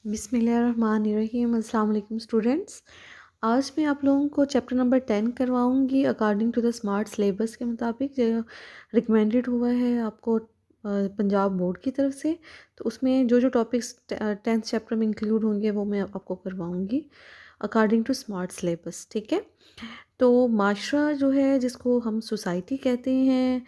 बिस्मिल्लाहिर्रहमानिर्रहीम। अस्सलाम वालेकुम स्टूडेंट्स। आज मैं आप लोगों को चैप्टर नंबर 10 करवाऊंगी according to the smart syllabus के मुताबिक जो रिकमेंडेड हुआ है आपको पंजाब बोर्ड की तरफ से। तो उसमें जो जो टॉपिक्स 10th चैप्टर में इंक्लूड होंगे वो मैं आपको करवाऊंगी अकॉर्डिंग टू स्मार्ट सिलेबस। ठीक है। तो माशरा जो है जिसको हम सोसाइटी कहते हैं,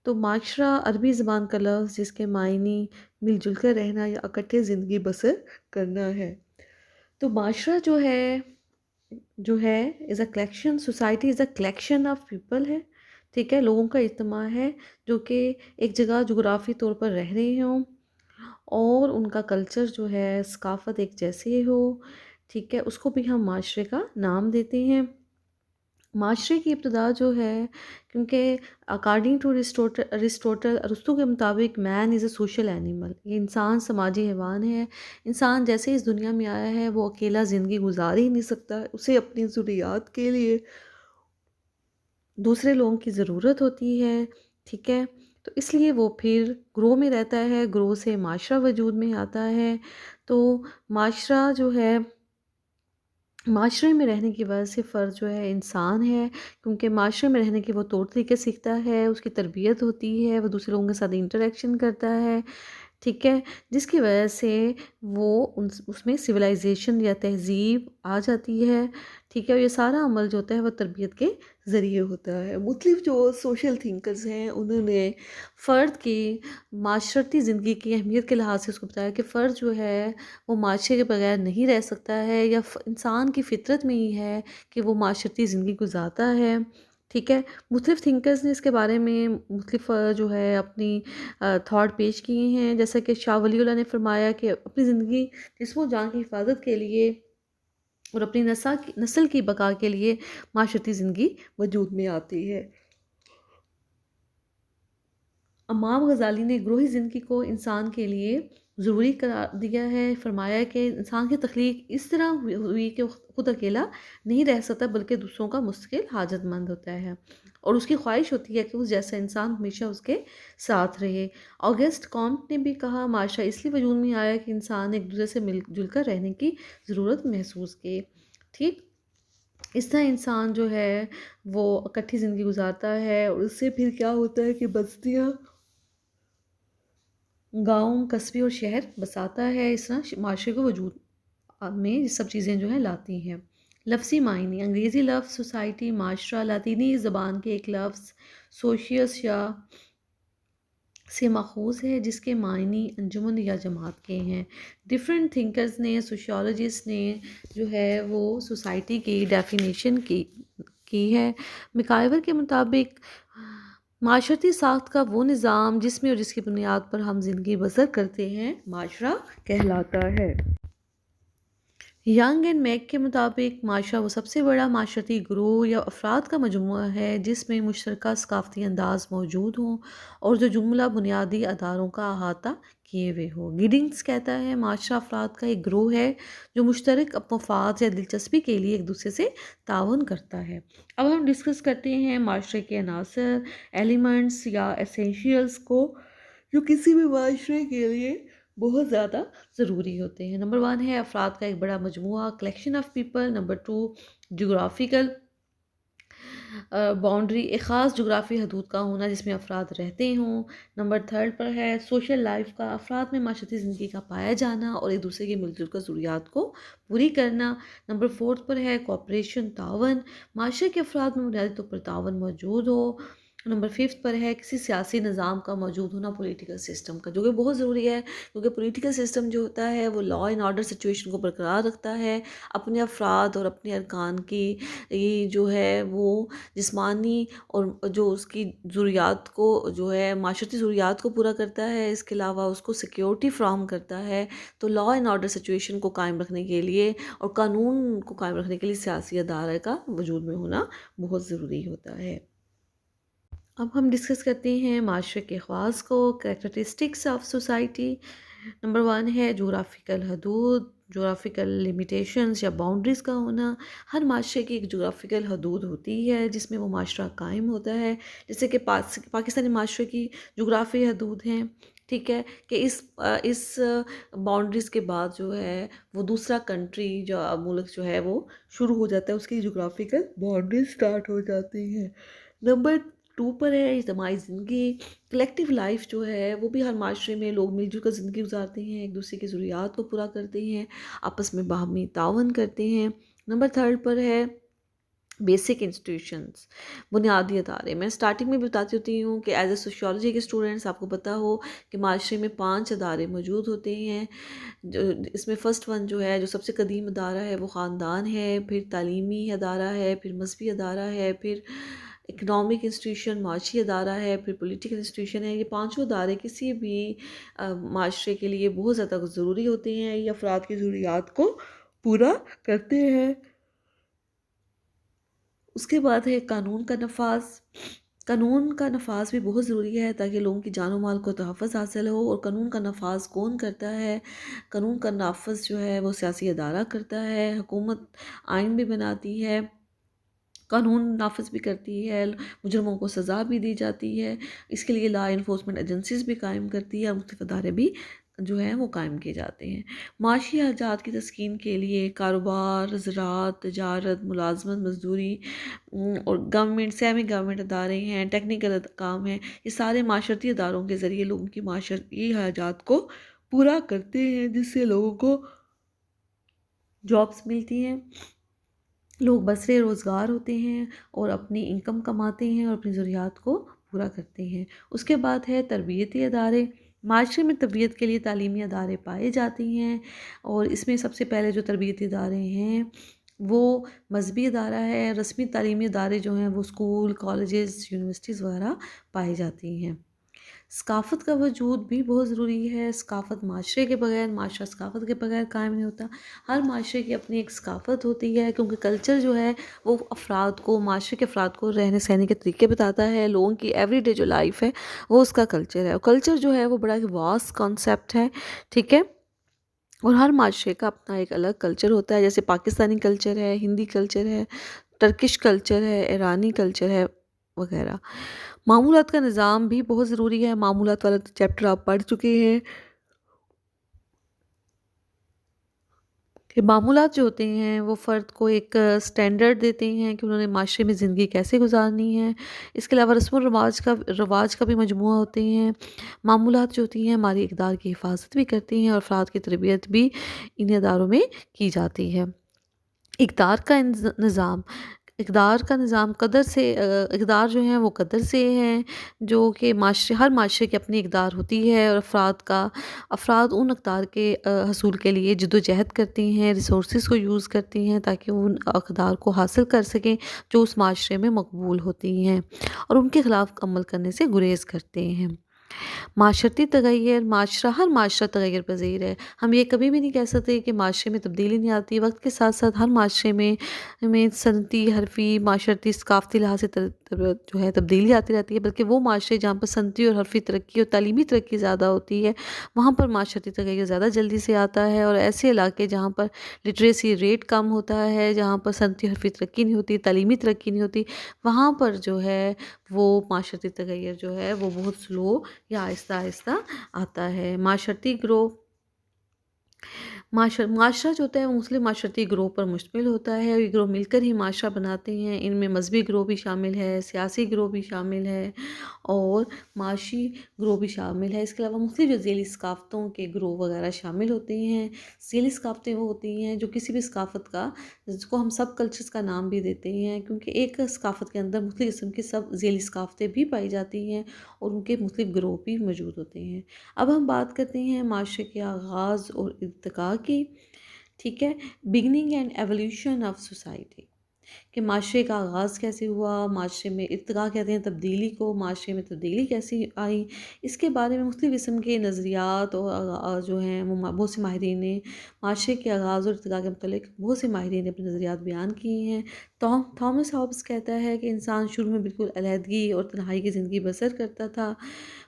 तो माशरा अरबी ज़बान का लफ्ज़ जिसके मायने मिलजुल कर रहना या इकट्ठे ज़िंदगी बसर करना है। तो माशरा जो है is a collection, society is a collection of people है। ठीक है, लोगों का इज्तिमा है जो कि एक जगह जोग्राफी तौर पर रह रहे हों और उनका कल्चर जो है सकाफ़त एक जैसे हो। ठीक है, उसको भी हम माशरे का नाम देते हैं। माशरे की इब्तदा जो है, क्योंकि अकॉर्डिंग टू अरिस्टोटल अरस्तू के मुताबिक man is a social animal, ये इंसान समाजी हैवान है। इंसान जैसे इस दुनिया में आया है वो अकेला ज़िंदगी गुजार ही नहीं सकता, उसे अपनी ज़रूरियात के लिए दूसरे लोगों की ज़रूरत होती है। ठीक है, तो इसलिए वो फिर ग्रोह में रहता है, ग्रोह से माशरा वजूद में आता है। तो माशरा जो है, माशरे में रहने की वजह से फ़र्द जो है इंसान है, क्योंकि माशरे में रहने के वो तौर तरीके सीखता है, उसकी तरबियत होती है, वो दूसरे लोगों के साथ इंटरेक्शन करता है। ठीक है, जिसकी वजह से वो उसमें सिविलाइजेशन या तहज़ीब आ जाती है। ठीक है, और ये सारा अमल जो होता है वो तरबियत के ज़रिए होता है। मुख्तलिफ जो सोशल थिंकर्स हैं उन्होंने फ़र्द की माशरती ज़िंदगी की अहमियत के लिहाज से उसको बताया कि फ़र्द जो है वो माशरे के बगैर नहीं रह सकता है, या इंसान की फ़ितरत में ही है कि वो माशरती ज़िंदगी गुजारता है। ठीक है, मुख्तलिफ थिंकर्स ने इसके बारे में मुख्तलिफ जो है अपनी थॉट पेश किए हैं। जैसा कि शाह वलीउल्लाह ने फरमाया कि अपनी ज़िंदगी जिस्म जान की हिफाजत के लिए और अपनी नस्ल की बका के लिए माशरती ज़िंदगी वजूद में आती है। इमाम गज़ाली ने ग्रोही ज़िंदगी को इंसान के लिए ज़रूरी करार दिया है। फरमाया कि इंसान की तख्लीक इस तरह हुई कि खुद अकेला नहीं रह सकता, बल्कि दूसरों का मुस्तकिल हाजतमंद होता है और उसकी ख्वाहिश होती है कि उस जैसा इंसान हमेशा उसके साथ रहे। ऑगस्ट कॉम्ट ने भी कहा, माशरा इसलिए वजूद में आया कि इंसान एक दूसरे से मिलजुल कर रहने की ज़रूरत महसूस किए। ठीक, इस तरह इंसान जो है वो इकट्ठी ज़िंदगी गुजारता है और उससे फिर क्या होता है कि बस्तियाँ, गाँव, कस्बे और शहर बसाता है। इस तरह माशरे को वजूद में ये सब चीज़ें जो हैं लाती हैं। लफ्ज़ी मायने, अंग्रेज़ी लफ्ज़ सोसाइटी, माशरा, लातीनी ज़बान के एक लफ्ज़ सोशियस या से माखूज़ है, जिसके मायने अंजुमन या जमात के हैं। डिफरेंट थिंकर्स ने, सोशियोलॉजिस्ट ने जो है वो सोसाइटी की डेफिनेशन की है। मिकाइवर के मुताबिक माशरती साख्त का वो निज़ाम जिसमें और जिसकी बुनियाद पर हम ज़िंदगी बसर करते हैं माशरा कहलाता है। यंग एंड मैक के मुताबिक माशरा वो सबसे बड़ा माशरती ग्रोह या अफराद का मजमूआ है जिसमें मुश्तरका सकाफ़ती अंदाज मौजूद हों और जो जुमला बुनियादी अदारों का अहाता किए हुए हो। गिडिंग्स कहता है माशरा अफराद का एक ग्रोह है जो मुश्तरक मफाद या दिलचस्पी के लिए एक दूसरे से ताउन करता है। अब हम डिस्कस करते हैं माशरे के अनासर, एलिमेंट्स या एसेंशियल्स को जो किसी भी माशरे के लिए बहुत ज़्यादा ज़रूरी होते हैं। नंबर 1 है अफराद का एक बड़ा मजमूआ, collection of people. Number 2 geographical boundary, एक ख़ास जोग्राफी हदूद का होना जिसमें अफराद रहते हों। नंबर 3 पर है सोशल लाइफ का, अफराद में माशरती ज़िंदगी का पाया जाना और एक दूसरे की मिलजुल कर ज़रूरियात को पूरी करना। नंबर 4 पर है कोऑपरेशन, तावन, माशरे के अफराद में बुनियादी तौर पर तावन मौजूद हो। नंबर 5 पर है किसी सियासी निज़ाम का मौजूद होना, पॉलिटिकल सिस्टम का, जो कि बहुत ज़रूरी है क्योंकि पॉलिटिकल सिस्टम जो होता है वो लॉ एंड ऑर्डर सिचुएशन को बरकरार रखता है। अपने अफराद और अपने अरकान की ये जो है वो जिस्मानी और जो उसकी ज़रूरियात को जो है माशरती ज़रूरियात को पूरा करता है, इसके अलावा उसको सिक्योरिटी फ्राहम करता है। तो लॉ एंड ऑर्डर सिचुएशन को कायम रखने के लिए और कानून को कायम रखने के लिए सियासी अदारे का वजूद में होना बहुत ज़रूरी होता है। अब हम डिस्कस करते हैं माशरे के ख़वास को, करैक्टरिस्टिक्स ऑफ सोसाइटी। नंबर 1 है जोग्राफ़िकल हदूद, जोग्राफ़िकल लिमिटेशंस या बाउंड्रीज़ का होना। हर माशरे की एक जोग्राफ़िकल हदूद होती है जिसमें वो माशरा कायम होता है। जैसे कि पाकिस्तानी माशरे की जोग्राफ़ी हदूद हैं, ठीक है, कि इस बाउंड्रीज़ के बाद जो है वो दूसरा कंट्री जो मुल्क जो है वो शुरू हो जाता है, उसकी ज्योग्राफिकल बाउंड्रीज स्टार्ट हो जाती हैं। नंबर 2 पर है इज्तिमाई ज़िंदगी। कलेक्टिव लाइफ जो है वो भी हर माशरे में लोग मिलजुल कर ज़िंदगी गुजारते हैं, एक दूसरे की ज़रूरियात को पूरा करते हैं, आपस में बाहमी तावन करते हैं। नंबर 3 पर है बेसिक इंस्टीट्यूशंस, बुनियादी अदारे। मैं स्टार्टिंग में भी बताती होती हूँ कि एज ए सोशियोलॉजी के स्टूडेंट्स आपको पता हो कि माशरे में 5 अदारे मौजूद होते हैं। जो इसमें फ़र्स्ट वन जो है, जो सबसे कदीम अदारा है वो ख़ानदान है, फिर तालीमी अदारा है, फिर मजहबी अदारा है, फिर इकनॉमिक इंस्टीट्यूशन माशी अदारा है, फिर पॉलिटिकल इंस्टीट्यूशन है। ये पाँचों अदारे किसी भी माशरे के लिए बहुत ज़्यादा ज़रूरी होते हैं, ये अफराद की ज़रूरियात को पूरा करते हैं। उसके बाद है कानून का नफाज। कानून का नफाज भी बहुत ज़रूरी है ताकि लोगों की जान माल को तहफ़्फ़ुज़ हासिल हो। और कानून का नफाज कौन करता है? कानून का नाफज जो है वो सियासी अदारा करता है। हुकूमत आइन भी बनाती है, कानून नाफिज भी करती है, मुजरमों को सज़ा भी दी जाती है। इसके लिए लॉ इन्फोर्समेंट एजेंसीज़ भी कायम करती है और मुख्तलिफ अदारे भी जो हैं वो कायम किए जाते हैं। माशी हाजात की तस्कीन के लिए कारोबार, ज़राअत, तिजारत, मुलाजमत, मज़दूरी और गवर्नमेंट, सेमी गवर्नमेंट अदारे हैं, टेक्निकल काम हैं, ये सारे माशरती अदारों के ज़रिए लोगों की माशरती हाजात को पूरा करते हैं, जिससे लोगों को जॉब्स मिलती हैं, लोग बसरे रोज़गार होते हैं और अपनी इनकम कमाते हैं और अपनी ज़रूरियात को पूरा करते हैं। उसके बाद है तरबियती अदारे। माशरे में तरबियत के लिए तालीमी अदारे पाए जाते हैं और इसमें सबसे पहले जो तरबियती अदारे हैं वो मजहबी अदारा है। रस्मी तालीमी अदारे जो हैं वो स्कूल, कॉलेजेस, यूनिवर्सिटीज़ वगैरह पाई जाती हैं। सकाफ़त का वजूद भी बहुत ज़रूरी है। सकाफ़त माशरे के बगैर, माशरा सकाफ़त के बगैर कायम नहीं होता। हर माशरे की अपनी एक सकाफ़त होती है, क्योंकि कल्चर जो है वो अफ़राद को, माशरे के अफ़राद को रहने सहने के तरीके बताता है। लोगों की एवरीडे जो लाइफ है वो उसका कल्चर है, और कल्चर जो है वो बड़ा ही वास्ट कॉन्सेप्ट है, ठीक है। और हर माशरे का अपना एक अलग कल्चर होता है, जैसे पाकिस्तानी कल्चर है, हिंदी कल्चर है, टर्किश कल्चर है, ईरानी कल्चर है वगैरह। मामूलात का निज़ाम भी बहुत ज़रूरी है। मामूलात वाला चैप्टर आप पढ़ चुके हैं कि मामूलात जो होते हैं वो फ़र्द को एक स्टैंडर्ड देते हैं कि उन्होंने माशरे में ज़िंदगी कैसे गुजारनी है। इसके अलावा रस्म और रवाज का भी मजमूआ होते हैं। मामूलात जो होती हैं हमारी इक़दार की हिफाजत भी करती हैं और अफ़राद की तरबियत भी इन अदारों में की जाती है। इक़दार का निज़ाम, इक़दार का निज़ाम कदर से इक़दार जो हैं वो कदर से हैं, जो कि माशरे, हर माशरे की अपनी इक़दार होती है और अफ़राद उन इक़दार के हसूल के लिए जद्दोजहद करती हैं, रिसोर्सेज़ को यूज़ करती हैं ताकि वो उन इक़दार को हासिल कर सकें जो उस माशरे में मकबूल होती हैं, और उनके ख़िलाफ़ अमल करने से गुरेज़ करते हैं। माशरती तगैर, माशरा, हर माशरा तगैर पज़ीर है। हम ये कभी भी नहीं कह सकते कि माशरे में तब्दीली नहीं आती। वक्त के साथ साथ हर माशरे में सनती, हरफी, माशरती, सकाफ़ती लिहाज से जो है तब्दीली आती रहती है। बल्कि वो माशरे जहाँ पर सनती और हरफी तरक्की और तालीमी तरक्की ज़्यादा होती है, वहाँ पर माशरती तगैर ज़्यादा जल्दी से आता है। और ऐसे इलाके जहाँ पर लिटरेसी रेट कम होता है, जहाँ पर सनती हरफी तरक्की नहीं होती, तालीमी तरक्की नहीं होती, वहाँ पर जो है वो माशरती तगैर जो है वो बहुत स्लो या आहिस्ता आहिस्ता आता है। माशरती ग्रोह, माशरा जो होता है वो मुस्लिम माशरती ग्रोह पर मुश्तमिल होता है, और ये ग्रोह मिलकर ही माशरा बनाते हैं। इनमें मजहबी ग्रोह भी शामिल है, सियासी ग्रोह भी शामिल है और माशी ग्रोह भी शामिल है। इसके अलावा मुख्तलिफ जो ज़ेली सकाफ़तों के ग्रोह वगैरह शामिल होते हैं। ज़ेली सकाफ़तें वो होती हैं जो किसी भी सकाफ़त का, जिसको हम सब कल्चर्स का नाम भी देते हैं, क्योंकि एक सकाफ़त के अंदर मुख्तलिफ किस्म की सब ज़ेली सकाफ़तें भी पाई जाती हैं और उनके मुख्तलिफ ग्रोह भी मौजूद होते हैं। अब हम बात करते हैं माशरे के आगाज़ और इर्तिक़ा की, ठीक है। Beginning and evolution of society, कि माशरे का आगाज़ कैसे हुआ, माशरे में इर्तिक़ा कहते हैं तब्दीली को, माशरे में तब्दीली कैसी आई, इसके बारे में मुख्तलिफ़ किस्म के नज़रियात और जो हैं वो बहुत से माहिरीन ने माशरे के आगाज़ और इर्तिक़ा के मुतल्लिक़ बहुत से माहिरीन ने अपने नज़रियात बयान किए हैं। थॉमस हॉब्स कहता है कि इंसान शुरू में बिल्कुल अलहदगी और तन्हाई की ज़िंदगी बसर करता था।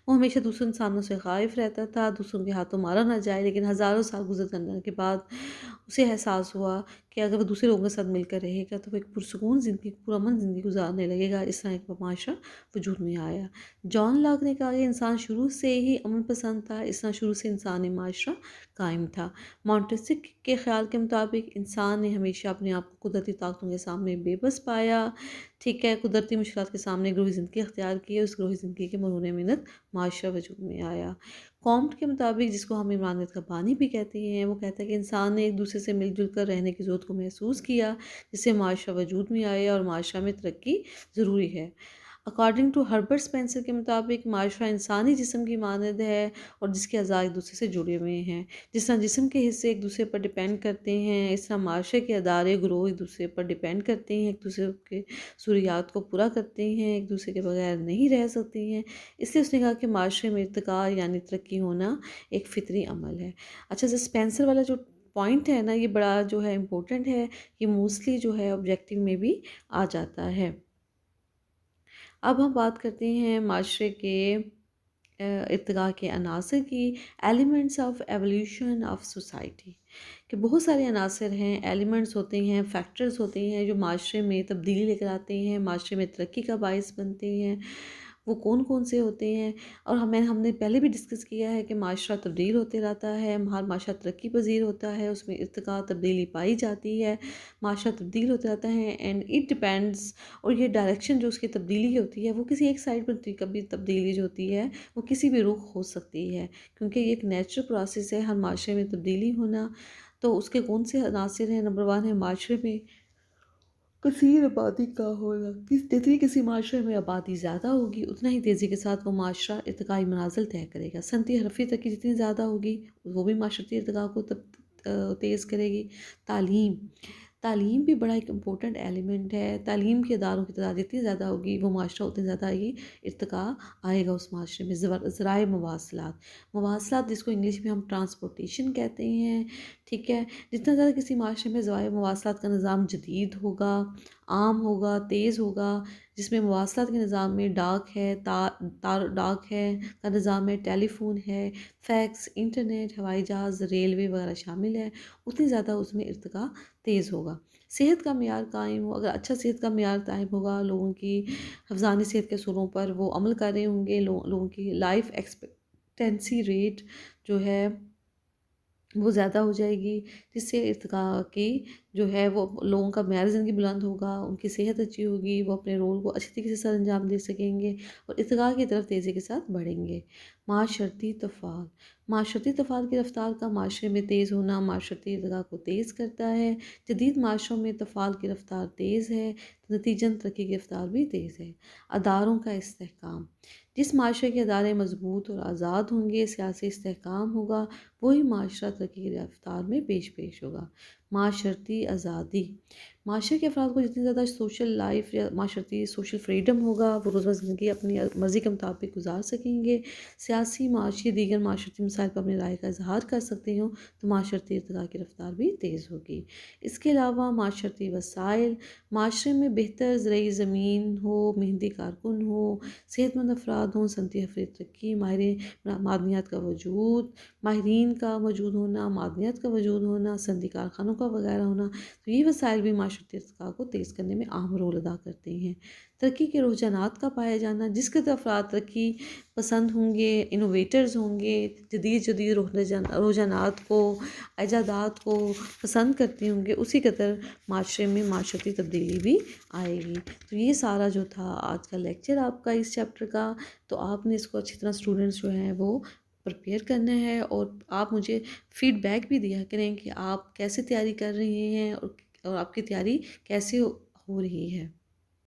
वो हमेशा दूसरे इंसानों से ख़ाइफ़ रहता था, दूसरों के हाथों मारा ना जाए। लेकिन हज़ारों साल गुज़र जाने के बाद उसे एहसास हुआ कि अगर वो दूसरे लोगों के साथ मिलकर रहेगा तो वो एक पुरसुकून ज़िंदगी, पुरअमन ज़िंदगी गुजारने लगेगा। इस तरह एक माशरा वजूद में आया। जॉन लॉक ने कहा कि इंसान शुरू से ही अमन पसंद था, इस तरह शुरू से इंसानी माशरा कायम था। मॉन्टेस्क्यू के ख़्याल के मुताबिक इंसान ने हमेशा अपने आप को कुदरती ताकतों के सामने बेबस पाया, ठीक है, कुदरती मुश्किलात के सामने गरोही ज़िंदगी अख्तियार की, उस गरोही ज़िंदगी के मरून मिन्नत माशरा वजूद में आया। कॉम्ट के मुताबिक, जिसको हम इमरानियत का बानी भी कहते हैं, वो कहता है कि इंसान ने एक दूसरे से मिलजुल कर रहने की ज़रूरत को महसूस किया, जिससे माशरा वजूद में आया और माशरा में तरक्की ज़रूरी है। अकॉर्डिंग टू हर्बर्ट स्पेंसर के मुताबिक माशरा इंसानी जिस्म की मानद है और जिसके अज़ा एक दूसरे से जुड़े हुए हैं। जिस तरह जिस्म के हिस्से एक दूसरे पर डिपेंड करते हैं, इस तरह माशरे के अदारे ग्रोह एक दूसरे पर डिपेंड करते हैं, एक दूसरे के ज़रूरियात को पूरा करते हैं, एक दूसरे के बगैर नहीं रह सकती हैं। इसलिए उसने कहा कि माशरे में इर्तिका यानी तरक्की होना एक फ़ितरी अमल है। अच्छा, जो स्पेंसर वाला जो पॉइंट है ना, ये बड़ा जो है इम्पोर्टेंट है, ये मोस्टली जो है ऑब्जेक्टिव में भी आ जाता है। अब हम बात करते हैं माशरे के इर्तिका के अनासर की, elements of evolution of society, कि बहुत सारे अनासर हैं, एलिमेंट्स होते हैं, फैक्टर्स होते हैं जो माशरे में तब्दीली लेकर आते हैं, माशरे में तरक्की का बायस बनते हैं। वो कौन कौन से होते हैं? और हमने पहले भी डिस्कस किया है कि माशरा तब्दील होते रहता है, हर माशरा तरक्की पजीर होता है, उसमें इर्तिका तब्दीली पाई जाती है, माशरा तब्दील होता रहता है एंड इट डिपेंड्स। और ये डायरेक्शन जो उसकी तब्दीली होती है वो किसी एक साइड पर, कभी तब्दीली जो होती है वो किसी भी रुख हो सकती है, क्योंकि ये एक नेचुरल प्रोसेस है हर माशरे में तब्दीली होना। तो उसके कौन से अनासर हैं? नंबर 1 है माशरे में कसीर आबादी का होना। जितनी किसी माशरे में आबादी ज़्यादा होगी उतना ही तेज़ी के साथ वो माशरा इर्तिकाई मनाजिल तय करेगा। सनती हरफी तक ज़ितनी ज़्यादा होगी वो भी माशरती इर्तिका को तेज़ करेगी। तालीम, तालीम भी बड़ा एक इम्पोर्टेंट एलिमेंट है। तालीम के इदारों की तादाद जितनी ज़्यादा होगी वो माशरा उतनी ज़्यादा ही इर्तिका आएगा उस माशरे में। ज़राए मवासलात, मवासलात जिसको इंग्लिश में हम ट्रांसपोर्टेशन कहते हैं, ठीक है। जितना ज़्यादा किसी माशरे में ज़राए मवासलात का निज़ाम जदीद होगा, आम होगा, तेज़ होगा, जिसमें मवासलात के निज़ाम में डाक है, डाक है का निज़ाम है, टेलीफोन है, फैक्स, इंटरनेट, हवाई जहाज़, रेलवे वगैरह शामिल है, उतनी ज़्यादा उसमें इर्तिका तेज़ होगा। सेहत का मेयार कायम हो, अगर अच्छा सेहत का मेयार कायम होगा, लोगों की हिफ़्ज़ानी सेहत के असूलों पर वो अमल कर रहे होंगे, लोगों की लाइफ एक्सपेक्टेंसी रेट जो है वो ज़्यादा हो जाएगी, जिससे इर्तिका की जो है वो लोगों का मेयार ज़िंदगी बुलंद होगा, उनकी सेहत अच्छी होगी, वो अपने रोल को अच्छी तरीके से सर अंजाम दे सकेंगे और इर्तिका की तरफ तेज़ी के साथ बढ़ेंगे। माशरती तफ़ाल, माशरती तफ़ाल की रफ़्तार का माशरे में तेज़ होना माशरती इर्तिका को तेज़ करता है। जदीद माशरों में तफ़ाल की रफ़्तार तेज़ है, तो नतीजन तरक्की की रफ़्तार भी तेज़ है। अदारों का इस्तेहकाम, जिस माशरे के अदारे मज़बूत और आज़ाद होंगे, सियासी इस्तेहकाम होगा, वही माशरा तरक्की की रफ़्तार में पेश होगा। माशरती आज़ादी, माशरे के अफराद को जितनी ज़्यादा सोशल लाइफ या माशरती सोशल फ्रीडम होगा, वो रोज़मर्रा ज़िंदगी अपनी मर्ज़ी के मुताबिक गुजार सकेंगे, सियासी, माशी, दीगर माशरती मसाइल पर अपनी राय का इजहार कर सकते हो, तो माशरती इर्तिका की रफ़्तार भी तेज़ होगी। इसके अलावा माशरती वसाइल, माशरे में बेहतर ज़रई ज़मीन हो, मेहनती कारकुन हो, सेहतमंद अफराद हों, सनती हफ़री तरक्की, माहिर मादनियात का वजूद, माहिरीन का मौजूद होना, मादनियात का वजूद होना, सनती कारखानों का वगैरह होना, तो ये वसाइल भी माशरती इर्तिका को तेज़ करने में अहम रोल अदा करते हैं। तरक्की के रुझानात का पाया जाना, जिसके तरफ अफराद तरक्की पसंद होंगे, इनोवेटर्स होंगे, जदीद रुझानात को, ईजादात को पसंद करते होंगे, उसी कदर माशरे में माशरती तब्दीली भी आएगी। तो ये सारा जो था आज का लेक्चर आपका इस चैप्टर का, तो आपने इसको अच्छी तरह स्टूडेंट्स जो हैं वो प्रिपेयर करना है और आप मुझे फ़ीडबैक भी दिया करें कि आप कैसे तैयारी कर रहे हैं और आपकी तैयारी कैसे हो रही है।